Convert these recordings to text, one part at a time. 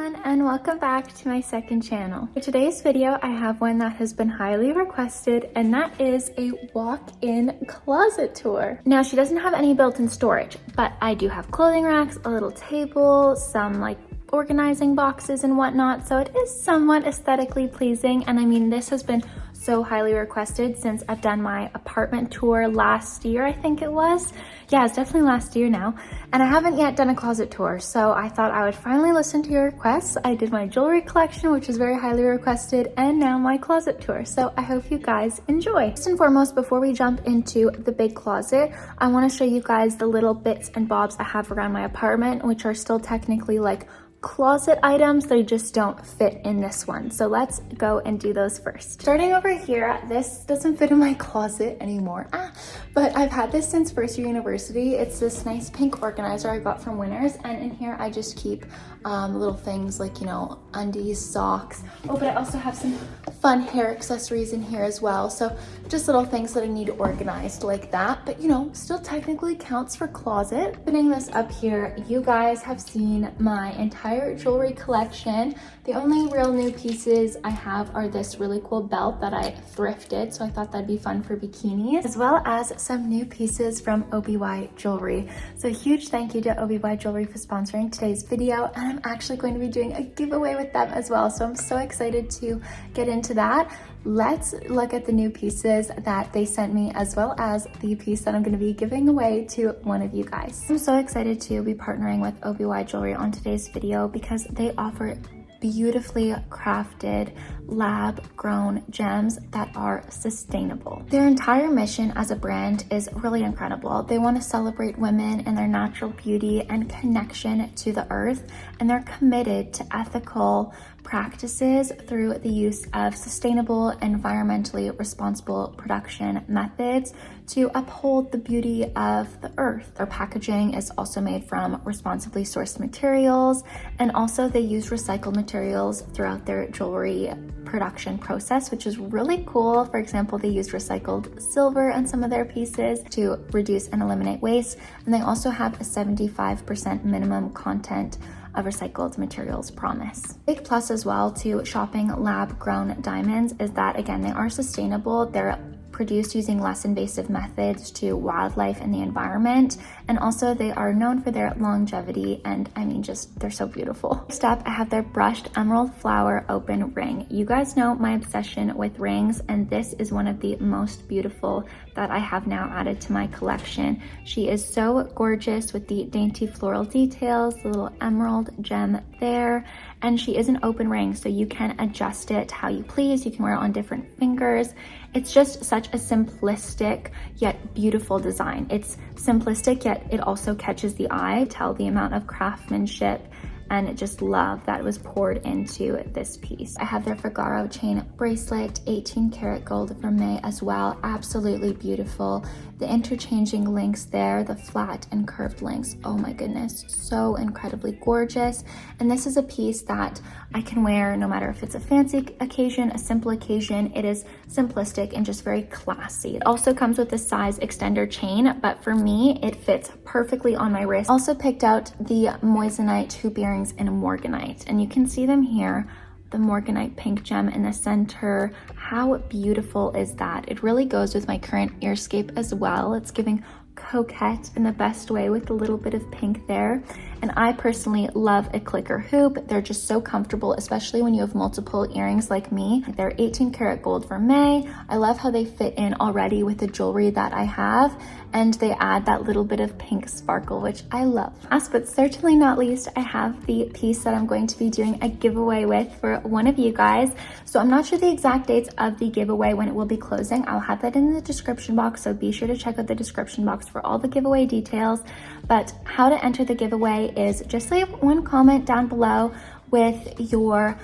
everyone, and welcome back to my second channel. For today's video, I have one that has been highly requested, and that is a walk-in closet tour. Now, she doesn't have any built-in storage, but I do have clothing racks, a little table, some like organizing boxes and whatnot, so it is somewhat aesthetically pleasing. And I mean, this has been so highly requested since I've done my apartment tour last year, I think it was. Yeah, it's definitely last year now. And I haven't yet done a closet tour, so I thought I would finally listen to your requests. I did my jewelry collection, which is very highly requested, and now my closet tour. So I hope you guys enjoy. First and foremost, before we jump into the big closet, I want to show you guys the little bits and bobs I have around my apartment, which are still technically like closet items. They just don't fit in this one. So let's go and do those first. Starting over here, this doesn't fit in my closet anymore, but I've had this since first year university. It's this nice pink organizer I got from Winners, and in here I just keep little things like, you know, undies, socks. Oh, but I also have some fun hair accessories in here as well. So just little things that I need organized like that, but you know, still technically counts for closet. Opening this up here, you guys have seen my entire jewelry collection. The only real new pieces I have are this really cool belt that I thrifted, so I thought that'd be fun for bikinis, as well as some new pieces from OBY Jewelry. So huge thank you to OBY Jewelry for sponsoring today's video, and I'm actually going to be doing a giveaway with them as well, so I'm so excited to get into that. Let's look at the new pieces that they sent me, as well as the piece that I'm going to be giving away to one of you guys. I'm so excited to be partnering with OBY Jewelry on today's video because they offer beautifully crafted lab-grown gems that are sustainable. Their entire mission as a brand is really incredible. They want to celebrate women and their natural beauty and connection to the earth, and they're committed to ethical practices through the use of sustainable, environmentally responsible production methods to uphold the beauty of the earth. Their packaging is also made from responsibly sourced materials, and also they use recycled materials throughout their jewelry production process, which is really cool. For example, they use recycled silver in some of their pieces to reduce and eliminate waste, and they also have a 75% minimum content of recycled materials promise. Big plus as well to shopping lab-grown diamonds is that, again, they are sustainable. They're produced using less invasive methods to wildlife and the environment, and also they are known for their longevity, and I mean, just they're so beautiful. Next up, I have their brushed emerald flower open ring. You guys know my obsession with rings, and this is one of the most beautiful that I have now added to my collection. She is so gorgeous with the dainty floral details, the little emerald gem there, and she is an open ring, so you can adjust it how you please. You can wear it on different fingers. It's just such a simplistic yet beautiful design. It's simplistic, yet it also catches the eye. Tell the amount of craftsmanship and just love that was poured into this piece. I have their Figaro chain bracelet, 18 karat gold vermeil as well. Absolutely beautiful. The interchanging links there, the flat and curved links, oh my goodness, so incredibly gorgeous. And this is a piece that I can wear no matter if it's a fancy occasion, a simple occasion. It is simplistic and just very classy. It also comes with a size extender chain, but for me, it fits perfectly on my wrist. Also picked out the moissanite hoop earrings in morganite, and you can see them here. The morganite pink gem in the center. How beautiful is that? It really goes with my current earscape as well. It's giving coquette in the best way with a little bit of pink there. And I personally love a clicker hoop. They're just so comfortable, especially when you have multiple earrings like me. They're 18 karat gold vermeil. I love how they fit in already with the jewelry that I have, and they add that little bit of pink sparkle, which I love. Last but certainly not least, I have the piece that I'm going to be doing a giveaway with for one of you guys. So I'm not sure the exact dates of the giveaway when it will be closing. I'll have that in the description box, so be sure to check out the description box for all the giveaway details. But how to enter the giveaway is just leave one comment down below with your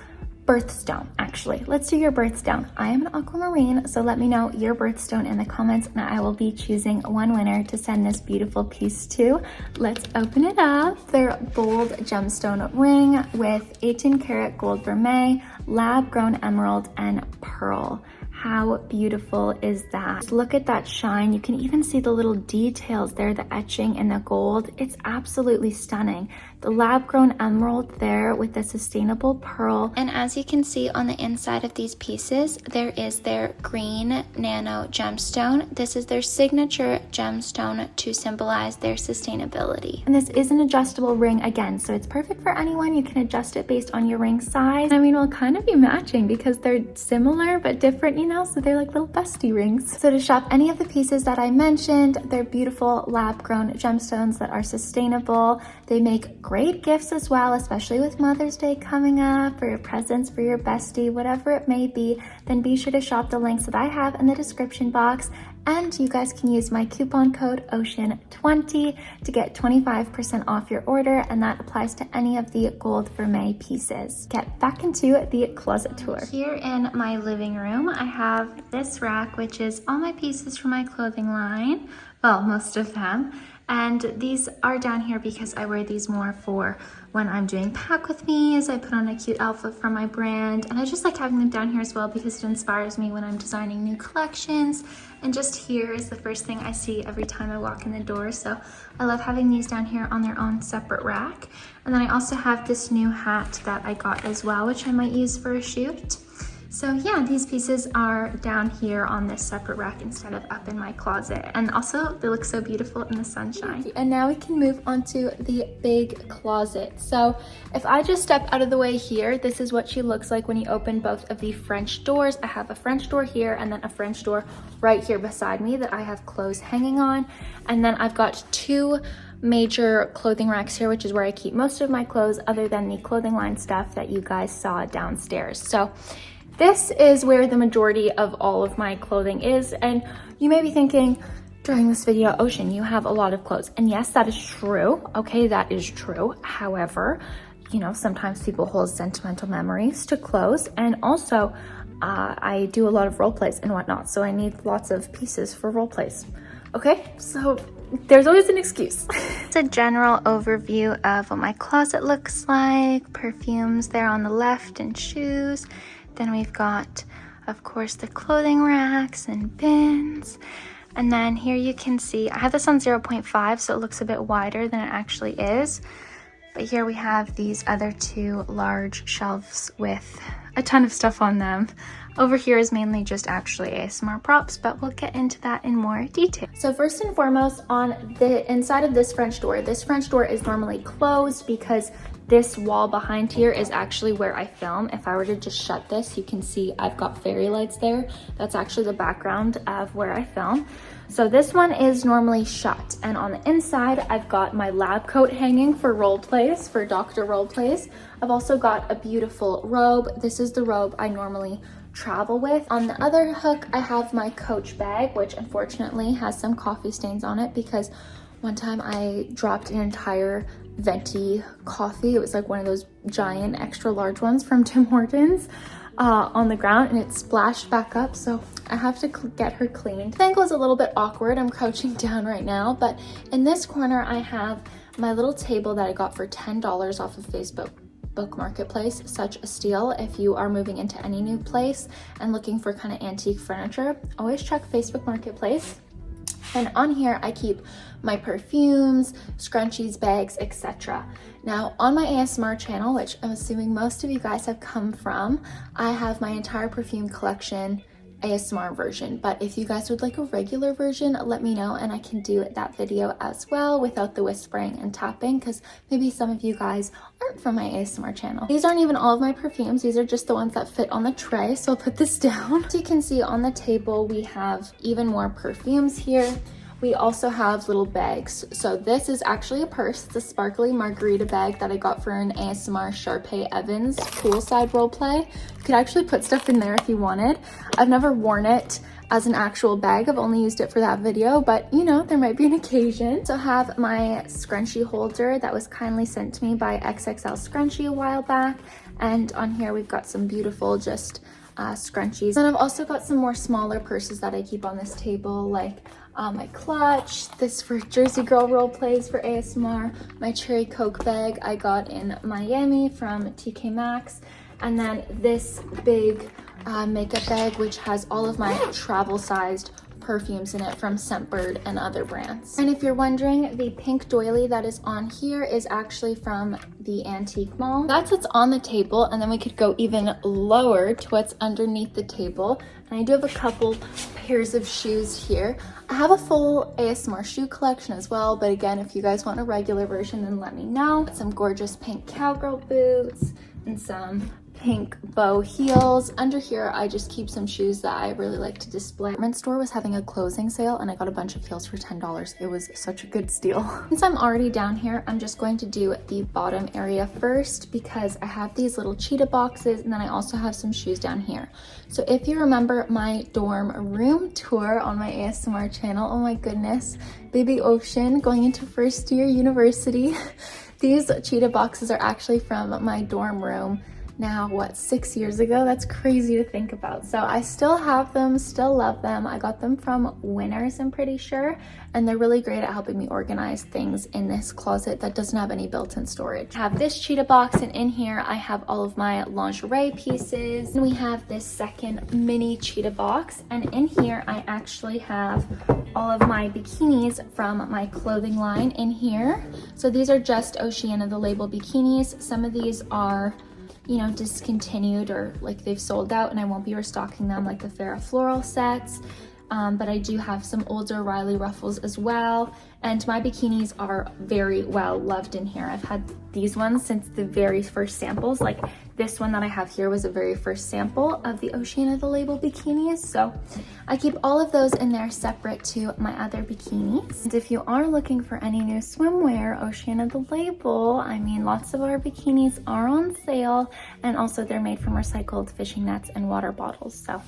birthstone. Actually, let's do your birthstone. I am an aquamarine, so let me know your birthstone in the comments, and I will be choosing one winner to send this beautiful piece to. Let's open it up. Their bold gemstone ring with 18 karat gold vermeil, lab grown emerald, and pearl. How beautiful is that? Just look at that shine. You can even see the little details there, the etching in the gold. It's absolutely stunning. the lab-grown emerald there with the sustainable pearl. And as you can see on the inside of these pieces, there is their green nano gemstone. This is their signature gemstone to symbolize their sustainability. And this is an adjustable ring again, so it's perfect for anyone. You can adjust it based on your ring size. I mean, we'll kind of be matching because they're similar but different, you know, so they're like little bestie rings. So to shop any of the pieces that I mentioned, they're beautiful lab-grown gemstones that are sustainable. They make great gifts as well, especially with Mother's Day coming up, or your presents for your bestie, whatever it may be. Then be sure to shop the links that I have in the description box. And you guys can use my coupon code OCEAN20 to get 25% off your order, and that applies to any of the Gold for May pieces. Get back into the closet tour. Here in my living room, I have this rack, which is all my pieces from my clothing line. Well, most of them. And these are down here because I wear these more for when I'm doing pack with me's. I put on a cute outfit from my brand, and I just like having them down here as well because it inspires me when I'm designing new collections. And just here is the first thing I see every time I walk in the door. So I love having these down here on their own separate rack. And then I also have this new hat that I got as well, which I might use for a shoot. So yeah, these pieces are down here on this separate rack instead of up in my closet. And also they look so beautiful in the sunshine. And now we can move on to the big closet. So if I just step out of the way here, this is what she looks like when you open both of the French doors. I have a French door here and then a French door right here beside me that I have clothes hanging on. And then I've got two major clothing racks here, which is where I keep most of my clothes other than the clothing line stuff that you guys saw downstairs. So this is where the majority of all of my clothing is, and you may be thinking during this video, Ocean, you have a lot of clothes. And yes, that is true. Okay, that is true. However, you know, sometimes people hold sentimental memories to clothes, and also I do a lot of role plays and whatnot, so I need lots of pieces for role plays. Okay, so there's always an excuse. It's a general overview of what my closet looks like. Perfumes there on the left and shoes. Then we've got, of course, the clothing racks and bins. And then here you can see, I have this on 0.5, so it looks a bit wider than it actually is. But here we have these other two large shelves with a ton of stuff on them. Over here is mainly just actually ASMR props, but we'll get into that in more detail. So first and foremost, on the inside of this French door is normally closed because this wall behind here is actually where I film. If I were to just shut this, you can see I've got fairy lights there. That's actually the background of where I film. So this one is normally shut. And on the inside, I've got my lab coat hanging for role plays, for doctor role plays. I've also got a beautiful robe. This is the robe I normally travel with. On the other hook, I have my Coach bag, which unfortunately has some coffee stains on it because one time I dropped an entire venti coffee. It was like one of those giant extra large ones from Tim Hortons on the ground, and it splashed back up, so I have to get her cleaned. The angle is a little bit awkward. I'm crouching down right now, but in this corner I have my little table that I got for $10 off of Facebook Marketplace. Such a steal if you are moving into any new place and looking for kind of antique furniture. Always check Facebook Marketplace. And on here, I keep my perfumes, scrunchies, bags, etc. Now, on my ASMR channel, which I'm assuming most of you guys have come from, I have my entire perfume collection ASMR version. But if you guys would like a regular version, let me know and I can do that video as well without the whispering and tapping, because maybe some of you guys aren't from my ASMR channel. These aren't even all of my perfumes. These are just the ones that fit on the tray. So I'll put this down. As you can see on the table, we have even more perfumes here. We also have little bags. So this is actually a purse. It's a sparkly margarita bag that I got for an ASMR Sharpay Evans poolside roleplay. You could actually put stuff in there if you wanted. I've never worn it as an actual bag. I've only used it for that video, but you know, there might be an occasion. So I have my scrunchie holder that was kindly sent to me by XXL Scrunchie a while back. And on here we've got some beautiful just scrunchies. And I've also got some more smaller purses that I keep on this table, like my clutch, this for Jersey Girl role plays for ASMR, my cherry Coke bag I got in Miami from TK Maxx, and then this big makeup bag which has all of my travel sized perfumes in it from Scentbird and other brands. And if you're wondering, the pink doily that is on here is actually from the Antique Mall. That's what's on the table, and then we could go even lower to what's underneath the table. And I do have a couple pairs of shoes here. I have a full ASMR shoe collection as well, but again, if you guys want a regular version, then let me know. Some gorgeous pink cowgirl boots and some pink bow heels. Under here, I just keep some shoes that I really like to display. My store was having a closing sale and I got a bunch of heels for $10. It was such a good steal. Since I'm already down here, I'm just going to do the bottom area first because I have these little cheetah boxes and then I also have some shoes down here. So if you remember my dorm room tour on my ASMR channel, oh my goodness, baby Ocean going into first year university. These cheetah boxes are actually from my dorm room. Now, what, 6 years ago? That's crazy to think about. So I still have them, still love them. I got them from Winners, I'm pretty sure, and they're really great at helping me organize things in this closet that doesn't have any built-in storage. I have this cheetah box, and in here I have all of my lingerie pieces. And we have this second mini cheetah box, and in here I actually have all of my bikinis from my clothing line in here. So these are just Oceana, the label bikinis. Some of these are, you know, discontinued or like they've sold out and I won't be restocking them, like the Farrah floral sets. But I do have some older Riley ruffles as well. And my bikinis are very well loved in here. I've had these ones since the very first samples. Like this one that I have here was the very first sample of the Oceana the Label bikinis. So I keep all of those in there separate to my other bikinis. And if you are looking for any new swimwear, Oceana the Label, I mean, lots of our bikinis are on sale. And also they're made from recycled fishing nets and water bottles. So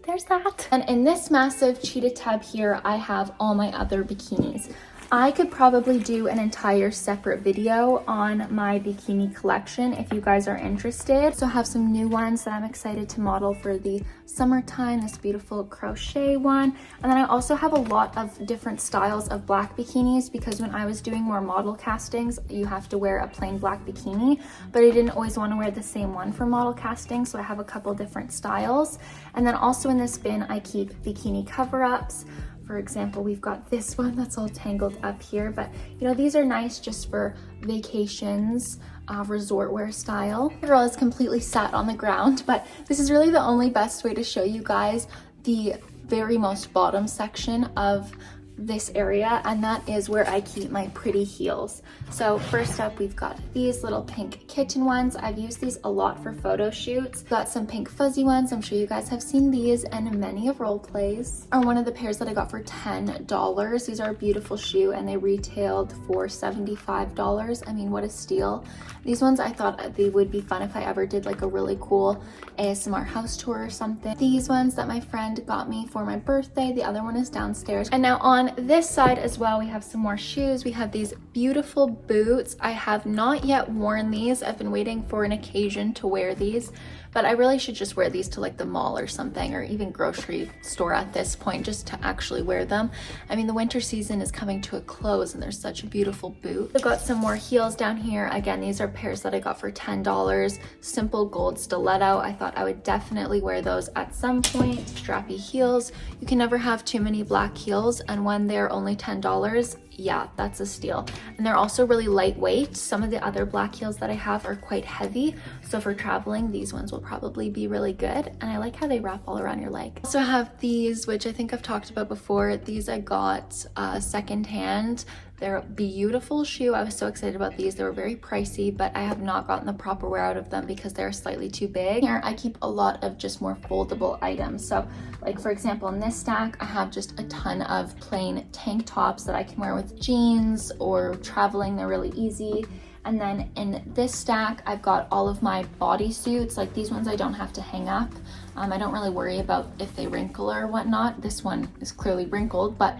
there's that. And in this massive cheetah tub here, I have all my other bikinis. I could probably do an entire separate video on my bikini collection if you guys are interested. So I have some new ones that I'm excited to model for the summertime, this beautiful crochet one. And then I also have a lot of different styles of black bikinis because when I was doing more model castings, you have to wear a plain black bikini, but I didn't always want to wear the same one for model casting, so I have a couple different styles. And then also in this bin, I keep bikini cover-ups. For example, we've got this one that's all tangled up here, but you know, these are nice just for vacations, resort wear style. The girl is completely sat on the ground, but this is really the only best way to show you guys the very most bottom section of this area, and that is where I keep my pretty heels. So first up, we've got these little pink kitten ones. I've used these a lot for photo shoots. Got some pink fuzzy ones. I'm sure you guys have seen these and many of role plays. Are one of the pairs that I got for $10. These are a beautiful shoe and they retailed for $75. I mean, what a steal. These ones, I thought they would be fun if I ever did like a really cool ASMR house tour or something. These ones that my friend got me for my birthday. The other one is downstairs. And now on this side as well, we have some more shoes. We have these beautiful boots. I have not yet worn these. I've been waiting for an occasion to wear these, but I really should just wear these to like the mall or something, or even grocery store at this point, just to actually wear them. I mean, the winter season is coming to a close and there's such a beautiful boot. I've got some more heels down here. Again, these are pairs that I got for $10. Simple gold stiletto. I thought I would definitely wear those at some point. Strappy heels. You can never have too many black heels, and when they're only $10, yeah, that's a steal. And they're also really lightweight. Some of the other black heels that I have are quite heavy, so for traveling, these ones will probably be really good. And I like how they wrap all around your leg. Also have these, which I think I've talked about before. These I got secondhand. They're a beautiful shoe. I was so excited about these. They were very pricey, but I have not gotten the proper wear out of them because they're slightly too big. Here, I keep a lot of just more foldable items. So like for example, in this stack, I have just a ton of plain tank tops that I can wear with jeans or traveling. They're really easy. And then in this stack, I've got all of my bodysuits. Like these ones I don't have to hang up. I don't really worry about if they wrinkle or whatnot. This one is clearly wrinkled, but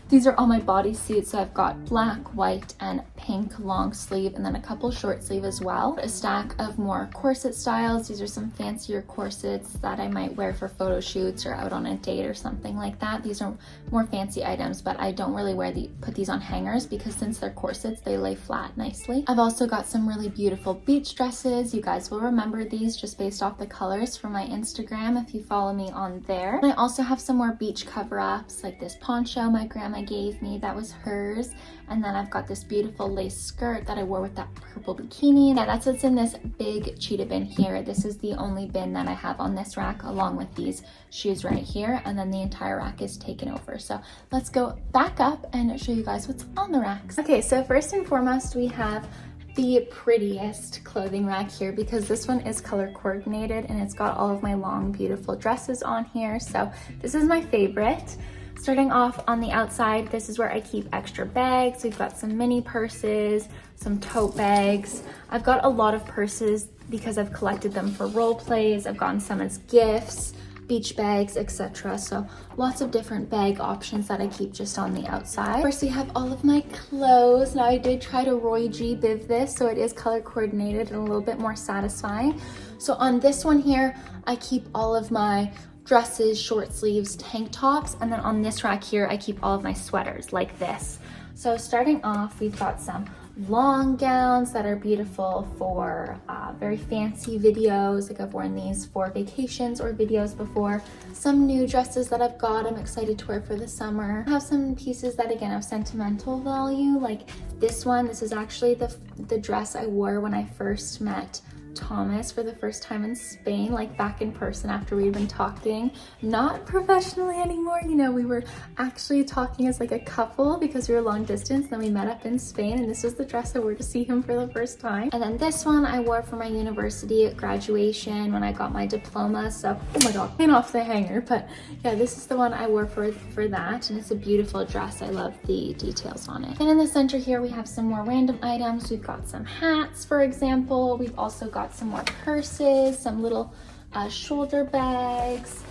these are all my bodysuits. So I've got black, white, and pink pink long sleeve and then a couple short sleeve as well. A stack of more corset styles. These are some fancier corsets that I might wear for photo shoots or out on a date or something like that. These are more fancy items, but I don't really put these on hangers because since they're corsets, they lay flat nicely. I've also got some really beautiful beach dresses. You guys will remember these just based off the colors from my Instagram if you follow me on there. And I also have some more beach cover-ups, like this poncho my grandma gave me, that was hers. And then I've got this beautiful lace skirt that I wore with that purple bikini. Yeah, that's what's in this big cheetah bin here. This is the only bin that I have on this rack, along with these shoes right here, and then the entire rack is taken over. So let's go back up and show you guys what's on the racks. Okay, so first and foremost, we have the prettiest clothing rack here because this one is color coordinated and it's got all of my long, beautiful dresses on here. So this is my favorite. Starting off on the outside, this is where I keep extra bags. We've got some mini purses, some tote bags. I've got a lot of purses because I've collected them for role plays. I've gotten some as gifts, beach bags, etc. So lots of different bag options that I keep just on the outside. First, we have all of my clothes. Now, I did try to Roy G. Biv this, so it is color coordinated and a little bit more satisfying. So on this one here, I keep all of my dresses, short sleeves, tank tops, and then on this rack here, I keep all of my sweaters like this. So starting off, we've got some long gowns that are beautiful for very fancy videos. Like I've worn these for vacations or videos before. Some new dresses that I've got, I'm excited to wear for the summer. I have some pieces that again have sentimental value, like this one. This is actually the dress I wore when I first met Thomas for the first time in Spain, like back in person after we'd been talking, not professionally anymore. You know, we were actually talking as like a couple because we were long distance. Then we met up in Spain and this was the dress I wore to see him for the first time. And then this one I wore for my university graduation when I got my diploma. So, oh my God, came off the hanger. But yeah, this is the one I wore for that. And it's a beautiful dress. I love the details on it. And in the center here, we have some more random items. We've got some hats, for example. We've also got some more purses, some little shoulder bags.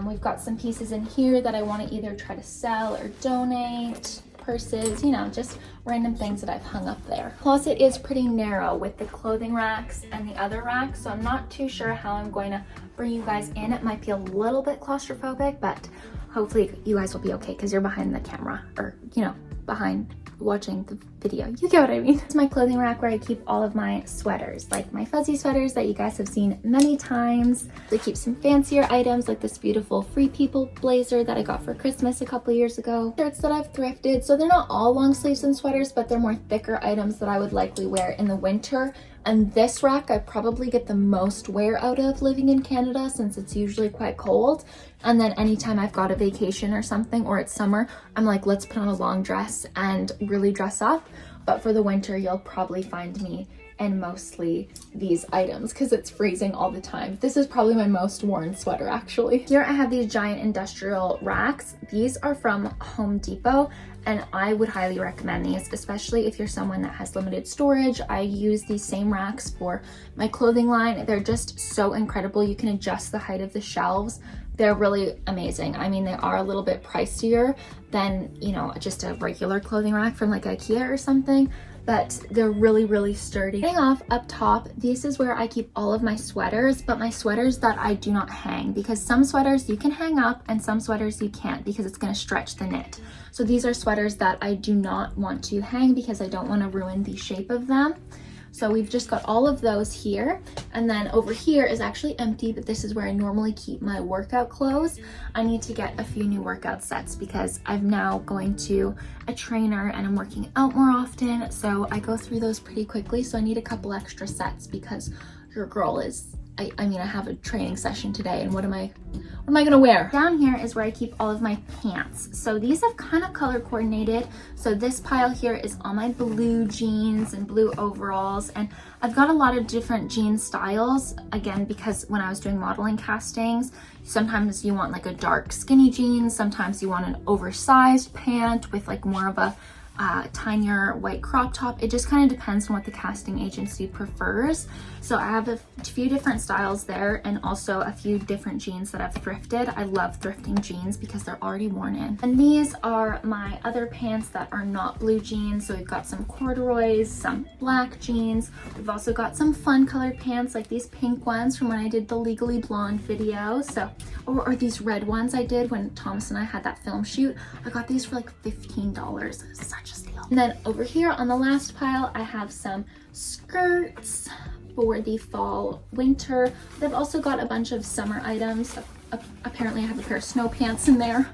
We've got some pieces in here that I want to either try to sell or donate. Purses, you know, just random things that I've hung up there. Closet is pretty narrow with the clothing racks and the other racks, so I'm not too sure how I'm going to bring you guys in. It might be a little bit claustrophobic, but hopefully you guys will be okay because you're behind the camera, or you know, behind watching the video. You get what I mean. It's my clothing rack where I keep all of my sweaters, like my fuzzy sweaters that you guys have seen many times. I keep some fancier items like this beautiful Free People blazer that I got for Christmas a couple years ago. Shirts that I've thrifted. So they're not all long sleeves and sweaters, but they're more thicker items that I would likely wear in the winter. And this rack I probably get the most wear out of living in Canada since it's usually quite cold. And then anytime I've got a vacation or something, or it's summer, I'm like, let's put on a long dress and really dress up. But for the winter, you'll probably find me in mostly these items because it's freezing all the time. This is probably my most worn sweater actually. Here I have these giant industrial racks. These are from Home Depot and I would highly recommend these, especially if you're someone that has limited storage. I use these same racks for my clothing line. They're just so incredible. You can adjust the height of the shelves. They're really amazing. I mean, they are a little bit pricier than, you know, just a regular clothing rack from like IKEA or something, but they're really, really sturdy. Starting off up top, this is where I keep all of my sweaters, but my sweaters that I do not hang, because some sweaters you can hang up and some sweaters you can't because it's gonna stretch the knit. So these are sweaters that I do not want to hang because I don't want to ruin the shape of them. So we've just got all of those here. And then over here is actually empty, but this is where I normally keep my workout clothes. I need to get a few new workout sets because I'm now going to a trainer and I'm working out more often. So I go through those pretty quickly. So I need a couple extra sets because your girl is, I mean, I have a training session today and what am I gonna wear? Down here is where I keep all of my pants. So these have kind of color coordinated. So this pile here is all my blue jeans and blue overalls. And I've got a lot of different jean styles, again, because when I was doing modeling castings, sometimes you want like a dark skinny jeans, sometimes you want an oversized pant with like more of a tinier white crop top. It just kind of depends on what the casting agency prefers. So I have a few different styles there and also a few different jeans that I've thrifted. I love thrifting jeans because they're already worn in. And these are my other pants that are not blue jeans. So we've got some corduroys, some black jeans. We've also got some fun colored pants like these pink ones from when I did the Legally Blonde video. So, or these red ones I did when Thomas and I had that film shoot. I got these for like $15, such a steal. And then over here on the last pile, I have some skirts for the fall winter. I've also got a bunch of summer items. Apparently I have a pair of snow pants in there,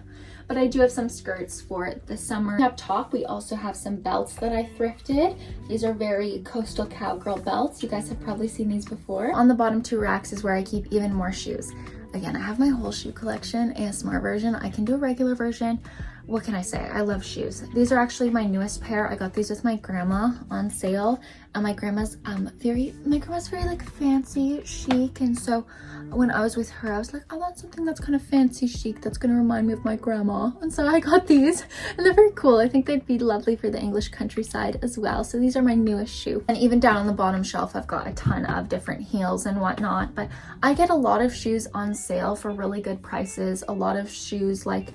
but I do have some skirts for the summer. Up top, we also have some belts that I thrifted. These are very coastal cowgirl belts. You guys have probably seen these before. On the bottom two racks is where I keep even more shoes. Again, I have my whole shoe collection, ASMR version. I can do a regular version. What can I say? I love shoes. These are actually my newest pair. I got these with my grandma on sale. And my grandma's very like fancy chic, and so when I was with her I was like, I want something that's kind of fancy chic that's gonna remind me of my grandma, and so I got these and they're very cool. I think they'd be lovely for the English countryside as well. So these are my newest shoe. And even down on the bottom shelf I've got a ton of different heels and whatnot, but I get a lot of shoes on sale for really good prices. A lot of shoes like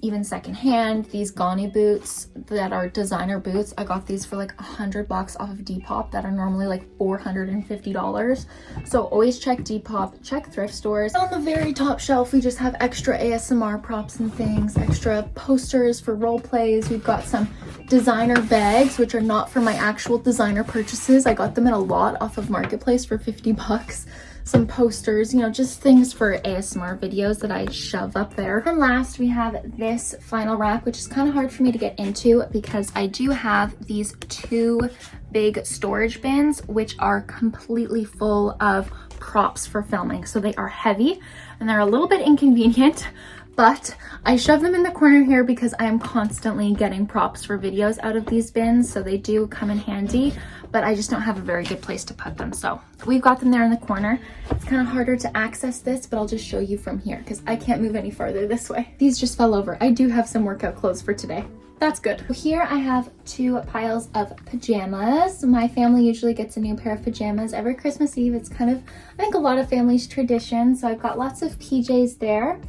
even secondhand. These Gani boots that are designer boots, I got these for like $100 off of Depop that are normally like $450. So always check Depop, check thrift stores. On the very top shelf we just have extra ASMR props and things, extra posters for role plays. We've got some designer bags which are not for my actual designer purchases. I got them in a lot off of Marketplace for $50. Some posters, you know, just things for ASMR videos that I shove up there. And last we have this final rack, which is kind of hard for me to get into because I do have these two big storage bins which are completely full of props for filming. So they are heavy and they're a little bit inconvenient, but I shove them in the corner here because I am constantly getting props for videos out of these bins, so they do come in handy, but I just don't have a very good place to put them. So we've got them there in the corner. It's kind of harder to access this, but I'll just show you from here because I can't move any farther this way. These just fell over. I do have some workout clothes for today. That's good. Here I have two piles of pajamas. My family usually gets a new pair of pajamas every Christmas Eve. It's kind of, I think, a lot of families' tradition. So I've got lots of PJs there.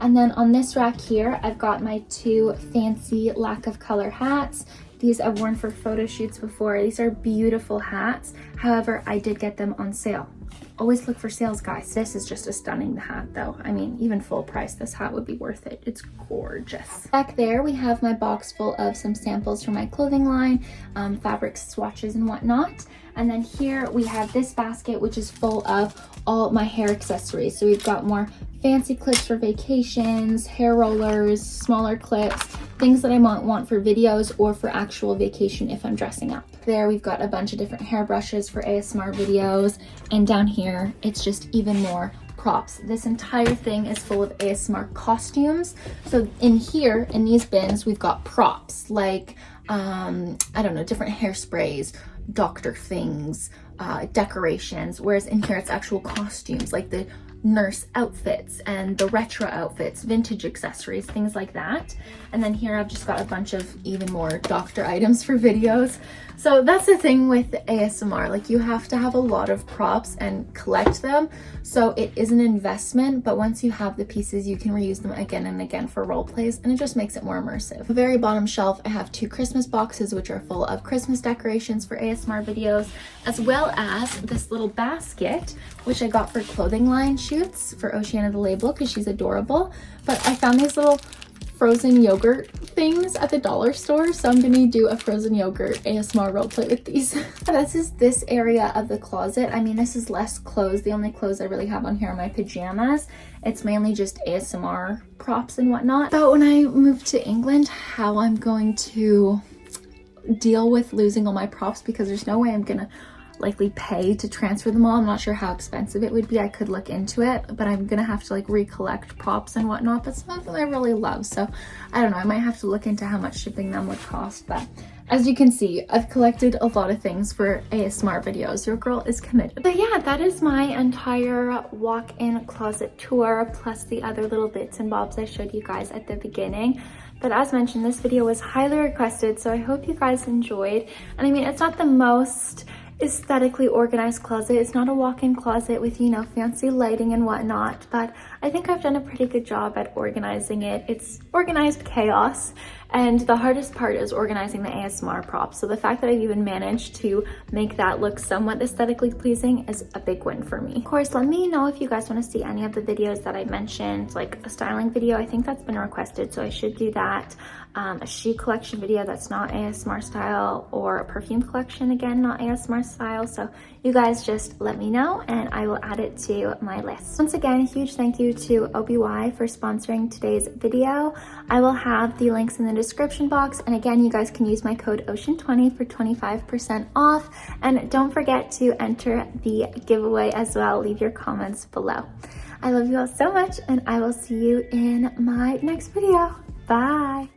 And then on this rack here, I've got my two fancy lack of color hats. These I've worn for photo shoots before. These are beautiful hats. However, I did get them on sale. Always look for sales, guys. This is just a stunning hat though. I mean, even full price, this hat would be worth it. It's gorgeous. Back there, we have my box full of some samples from my clothing line, fabrics, swatches, and whatnot. And then here we have this basket, which is full of all my hair accessories. So we've got more fancy clips for vacations, hair rollers, smaller clips, things that I want for videos or for actual vacation if I'm dressing up. There we've got a bunch of different hair brushes for ASMR videos, and down here it's just even more props. This entire thing is full of ASMR costumes. So in here, in these bins, we've got props like, I don't know, different hairsprays, doctor things, decorations, whereas in here it's actual costumes like the nurse outfits and the retro outfits, vintage accessories, things like that. And then here I've just got a bunch of even more doctor items for videos. So that's the thing with ASMR, like you have to have a lot of props and collect them. So it is an investment, but once you have the pieces, you can reuse them again and again for role plays, and it just makes it more immersive. The very bottom shelf, I have two Christmas boxes, which are full of Christmas decorations for ASMR videos, as well as this little basket, which I got for clothing line shoots for Oceanna the label because she's adorable. But I found these little frozen yogurt things at the dollar store, so I'm gonna do a frozen yogurt ASMR roleplay with these. This is this area of the closet. I mean, this is less clothes. The only clothes I really have on here are my pajamas. It's mainly just ASMR props and whatnot. But when I move to England, how I'm going to deal with losing all my props, because there's no way I'm gonna likely pay to transfer them all. I'm not sure how expensive it would be. I could look into it, but I'm gonna have to like recollect props and whatnot, but some of them I really love, so I don't know, I might have to look into how much shipping them would cost. But as you can see, I've collected a lot of things for ASMR videos. Your girl is committed. So yeah, that is my entire walk-in closet tour, plus the other little bits and bobs I showed you guys at the beginning. But as mentioned, this video was highly requested, so I hope you guys enjoyed. And I mean, it's not the most aesthetically organized closet. It's not a walk-in closet with, you know, fancy lighting and whatnot, but I think I've done a pretty good job at organizing it. It's organized chaos, and the hardest part is organizing the ASMR props. So the fact that I've even managed to make that look somewhat aesthetically pleasing is a big win for me. Of course, let me know if you guys want to see any of the videos that I mentioned, like a styling video. I think that's been requested, so I should do that. A shoe collection video that's not ASMR style, or a perfume collection, again, not ASMR style. So you guys just let me know and I will add it to my list. Once again, a huge thank you to OBY for sponsoring today's video. I will have the links in the description box, and again, you guys can use my code OCEAN20 for 25% off, and don't forget to enter the giveaway as well. Leave your comments below. I love you all so much, and I will see you in my next video. Bye.